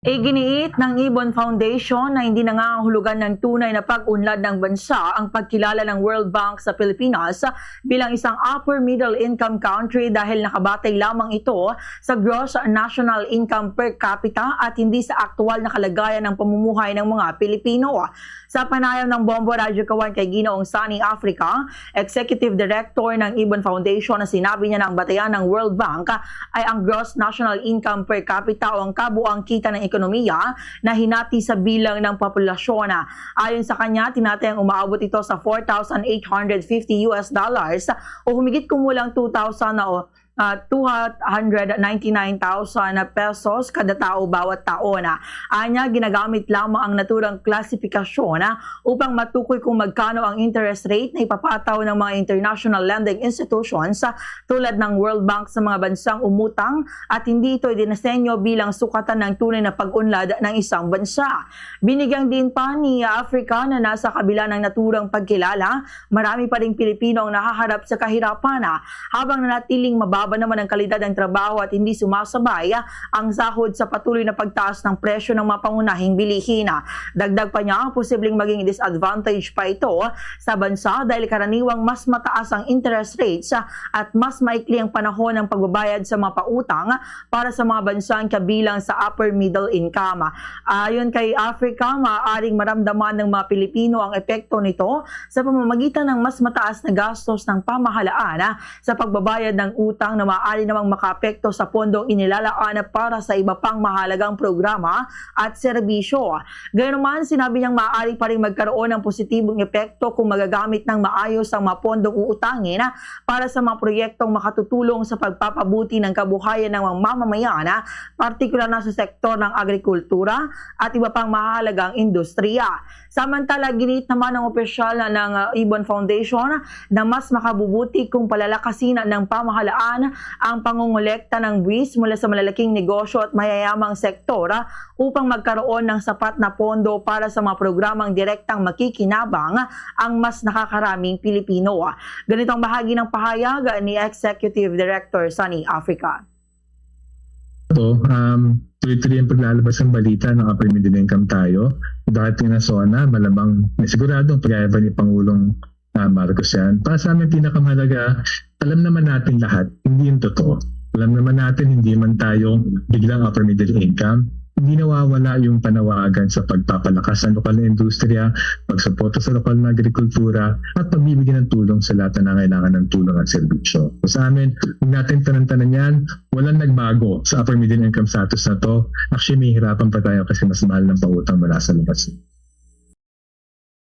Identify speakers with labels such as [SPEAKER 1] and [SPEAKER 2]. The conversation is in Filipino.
[SPEAKER 1] Iginiit ng Ibon Foundation na hindi nangangahulugan ng tunay na pag-unlad ng bansa ang pagkilala ng World Bank sa Pilipinas bilang isang upper middle income country dahil nakabatay lamang ito sa gross national income per capita at hindi sa aktual na kalagayan ng pamumuhay ng mga Pilipino. Sa panayam ng Bombo Radyo Kawan kay Ginoong Sunny Africa, Executive Director ng Ibon Foundation, na sinabi niya na ang batayan ng World Bank ay ang gross national income per capita o ang kabuang kita ng ekonomiya na hinati sa bilang ng populasyon. Ayon sa kanya, tinatayang umaabot ito sa $4,850 o humigit kumulang 299,000 pesos kada tao bawat taon. Anya, ginagamit lamang ang naturang klasifikasyon upang matukoy kung magkano ang interest rate na ipapataw ng mga international lending institutions tulad ng World Bank sa mga bansang umutang, at hindi ito dinisenyo bilang sukatan ng tunay na pag-unlad ng isang bansa. Binigyang din pa ni Africa na nasa kabila ng naturang pagkilala, marami pa ring Pilipino ang nahaharap sa kahirapan habang nanatiling mababa naman ang kalidad ng trabaho at hindi sumasabay ang sahod sa patuloy na pagtaas ng presyo ng mga pangunahing bilihin. Dagdag pa niya, posibleng maging disadvantage pa ito sa bansa dahil karaniwang mas mataas ang interest rates at mas maikli ang panahon ng pagbabayad sa mga pautang para sa mga bansang kabilang sa upper middle income. Ayon kay Africa, maaaring maramdaman ng mga Pilipino ang epekto nito sa pamamagitan ng mas mataas na gastos ng pamahalaan sa pagbabayad ng utang na maaari namang makaapekto sa pondong inilalaan para sa iba pang mahalagang programa at serbisyo. Gayunman, sinabi niyang maaari pa rin magkaroon ng positibong epekto kung magagamit ng maayos ang mga pondong uutangin para sa mga proyektong makatutulong sa pagpapabuti ng kabuhayan ng mga mamamayan, partikular na sa sektor ng agrikultura at iba pang mahalagang industriya. Samantala, ginit naman ng opisyal ng Ibon Foundation na mas makabubuti kung palalakasin ng pamahalaan ang pangongolekta ng buwis mula sa malalaking negosyo at mayayamang sektor upang magkaroon ng sapat na pondo para sa mga programang direktang makikinabang ang mas nakakaraming Pilipino. Ganito ang bahagi ng pahayag ni Executive Director Sunny Africa.
[SPEAKER 2] Tuloy-tuloy ang paglalabas ng balita ng upper middle income tayo. Darating na zona, malamang siguradong pag-ayaba ni Pangulong Marcos yan. Para sa amin, pinakamahalaga, alam naman natin lahat, hindi yung totoo. Alam naman natin, hindi man tayo biglang upper middle income. Hindi nawawala yung panawagan sa pagpapalakas ng lokal na industriya, pagsuporta sa lokal na agrikultura, at pagbibigyan ng tulong sa lahat na nangailangan ng tulong at serbisyo. So sa amin, huwag natin tanang-tanan yan, walang nagbago sa upper middle income status na to. Actually, may hirapan pa tayo kasi mas mahal ng pautang mula sa labas.